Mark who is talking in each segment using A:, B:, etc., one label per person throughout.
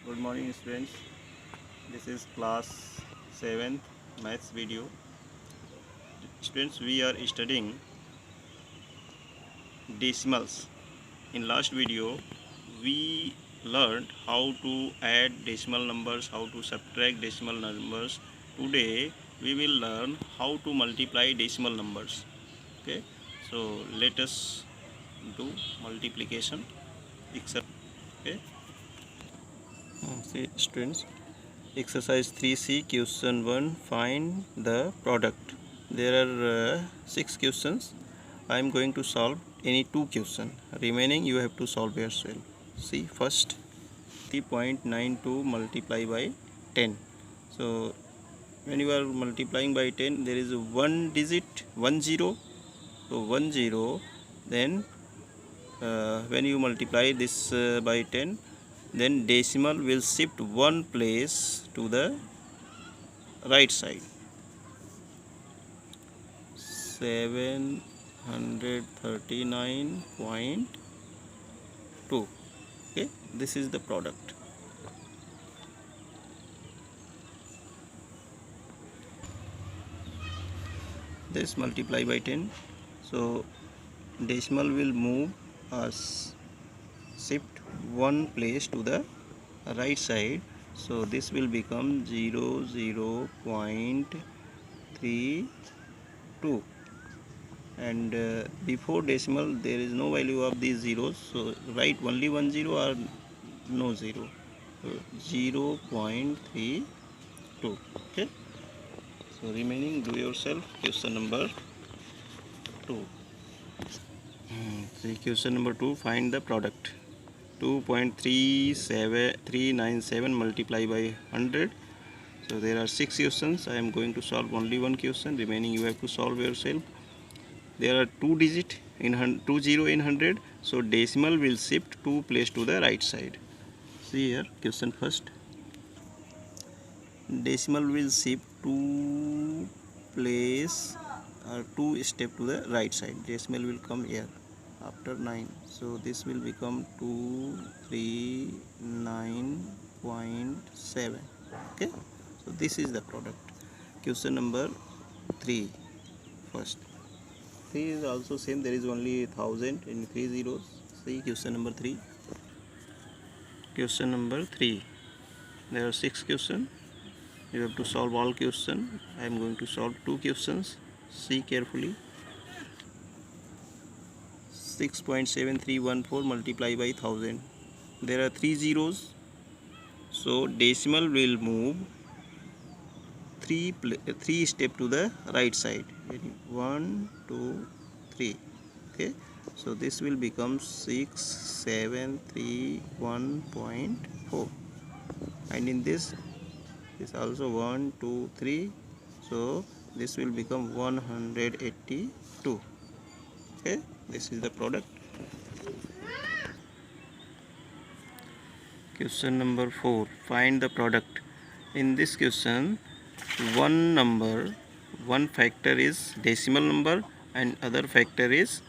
A: Good morning students. This is class 7th maths video. Students, we are studying decimals. In last video we learned how to add decimal numbers, how to subtract decimal numbers. Today we will learn how to multiply decimal numbers. Okay, so let us do multiplication except. Okay, see students, exercise 3C question 1, find the product. There are 6 questions. I am going to solve any 2 questions. Remaining you have to solve yourself. See, first 3.92 multiply by 10. So when you are multiplying by 10, there is one digit, 10. So 10, then when you multiply this by 10, then decimal will shift one place to the right side. 739.2. Okay, this is the product. This multiply by 10, so decimal will move as shift one place to the right side, so this will become 0.32, and before decimal there is no value of these zeros, so write only 10 or no zero, so 0.32. Okay, so remaining do yourself. Question number 2. Question number 2, find the product. 2.397 multiply by 100. So there are 6 questions. I am going to solve only one question. Remaining you have to solve yourself. There are 2 digit in 20 in 100. So decimal will shift 2 place to the right side. See here, question first. Decimal will shift 2 place or 2 step to the right side. Decimal will come here after 9, so this will become 239.7. okay, so this is the product. Question number 3, first 3 is also same, there is only 1000 in 3 zeros. See question number 3. Question number 3, there are 6 questions. You have to solve all questions. I am going to solve 2 questions. See carefully. 6.7314 multiply by 1000. There are 3 zeros, so decimal will move 3 step to the right side. 1 2 3. Okay, so this will become 6731.4, and in this also 1 2 3, so this will become 182. Okay, this is the product. Question number 4, find the product. In this question, one factor is decimal number and other factor is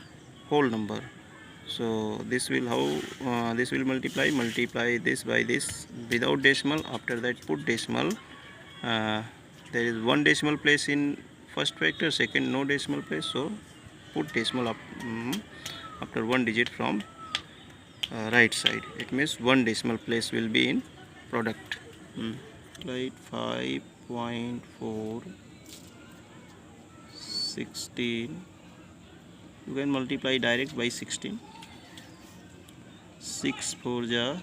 A: whole number. So this will this will multiply this by this without decimal. After that put decimal. There is one decimal place in first factor, second no decimal place, so put decimal up after one digit from right side. It means one decimal place will be in product. Write 5.416. You can multiply direct by 16. 6 4 ja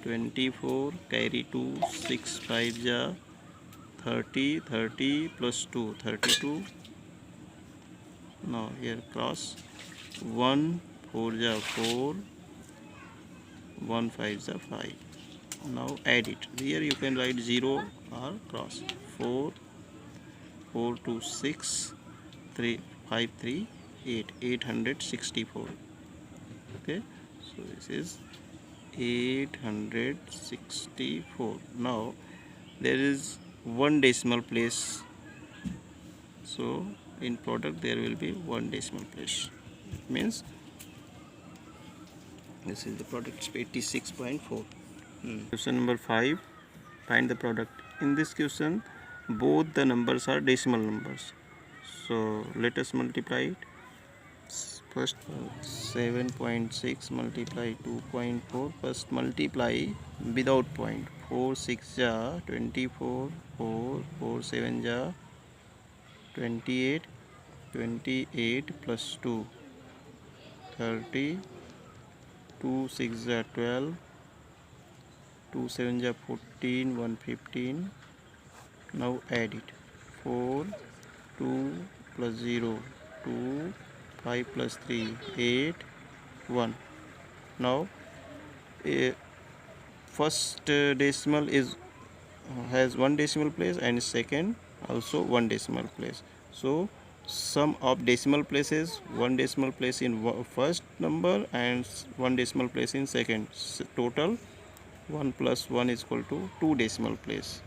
A: 24, carry 2, 6 5 ja 30, 30 plus 2 32. Now here cross 1 4 ja 4, 1 5 ja 5. Now add it. Here you can write 0 or cross. 4 4 2 6 3 5 3 8 864. Okay, so this is 864. Now there is one decimal place, so in product there will be one decimal place. It means this is the product, 86.4. Question number 5. Find the product. In this question, both the numbers are decimal numbers. So let us multiply it. First, 7.6 multiply 2.4. First multiply without point. 4 6 ja 24. 4 7 ja 28. 28 plus 2 30. 2 6 ja 12. 2 7 ja 14. 1 15. Now add it. 4 2 plus 0 2. 5 plus 3 8 1. Now first decimal is has one decimal place and second also one decimal place. So sum of decimal places, one decimal place in first number and one decimal place in second. Total 1 plus 1 is equal to 2 decimal place.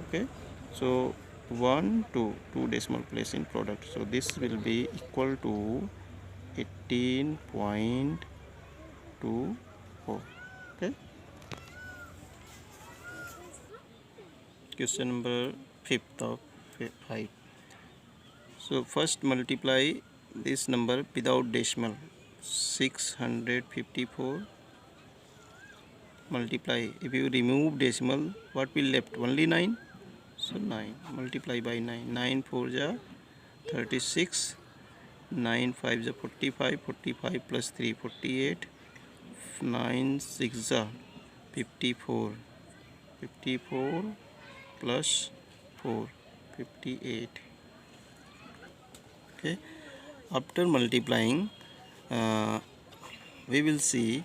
A: Okay, so 1 2 decimal place in product, so this will be equal to 18.24. okay, question number 5th of 5. So first multiply this number without decimal. 654 multiply, if you remove decimal, what will left? Only 9. So 9 multiply by 9. 9 4 ja 36. 9 5 ja 45. 45 plus 3 48. 9 6 ja 54. 54 plus 4 58. Okay, after multiplying we will see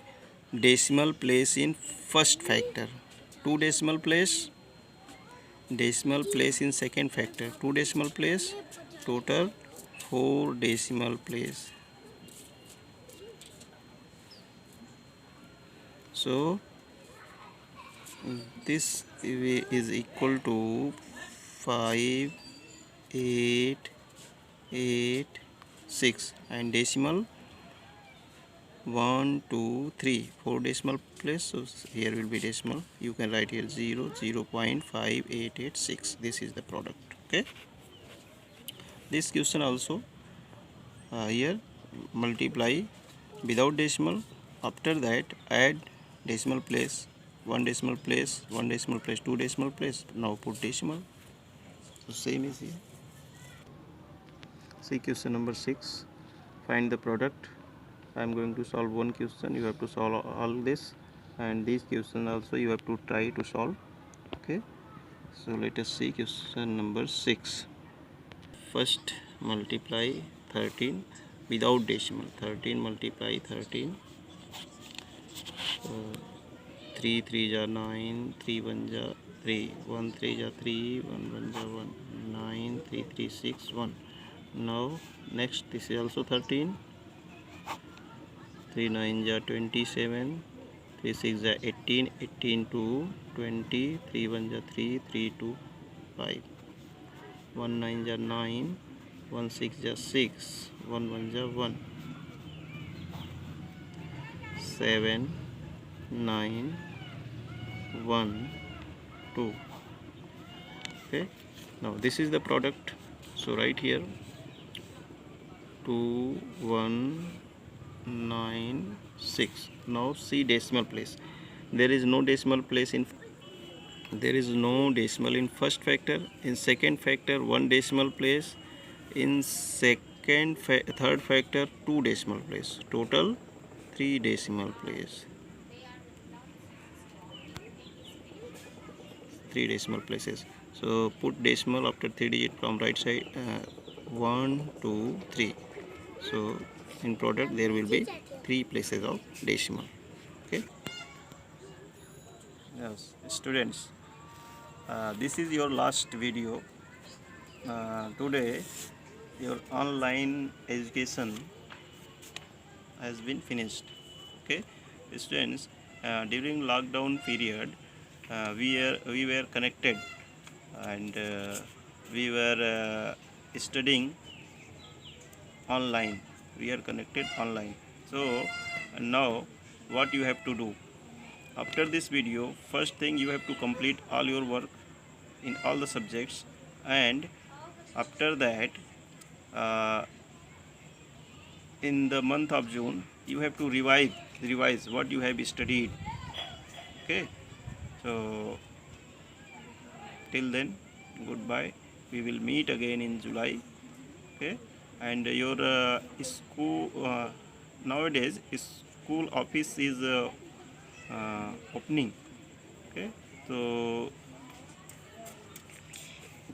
A: decimal place in first factor, 2 decimal place, decimal place in second factor, 2 decimal place, total 4 decimal place. So this is equal to 5 8 8 6 and decimal 1 2 3 4 decimal place. So here will be decimal, you can write here 0 0.5886. this is the product. Okay, this question also here multiply without decimal, after that add decimal place, 1 decimal place, 1 decimal place, 2 decimal place, now put decimal. So same is here. See question number 6. Find the product. I am going to solve one question, you have to solve all this, and this question also you have to try to solve. Okay, so let us see question number 6. First multiply 13 without decimal. 13 multiply 13. 3 3 ja 9. 3 1 ja 3. 1 3 ja 3. 1 1 ja 1. 9 3 3 6 1. Now next, this is also 13. 3 9 ja 27. 3 6 ja 18. 18 to 20. 3 1 ja 3. 3 2 5. 1 9 ja 9. 1 6 ja 6. 1 1 ja 1. 7 9 1 2. Okay, now this is the product, so right here 2 1 9 6. Now see decimal place, there is no decimal place in first factor. In second factor 1 decimal place. In third factor 2 decimal place. Total 3 decimal place. 3 decimal places. So put decimal after 3 digit from right side. 1 2 3. So in product there will be 3 places of decimal. Okay. Yes, students, this is your last video. Today your online education has been finished. Okay, students, during lockdown period we were connected, and we were studying online. we are connected online. So now what you have to do after this video, first thing you have to complete all your work in all the subjects, and after that uh, in the month of June you have to revise what you have studied. Okay, so till then, goodbye. We will meet again in July. Okay, and your school nowadays school office is opening. Okay, so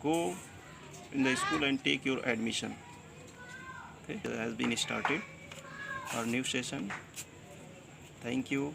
A: go in the school and take your admission. Okay, it has been started our new session. Thank you.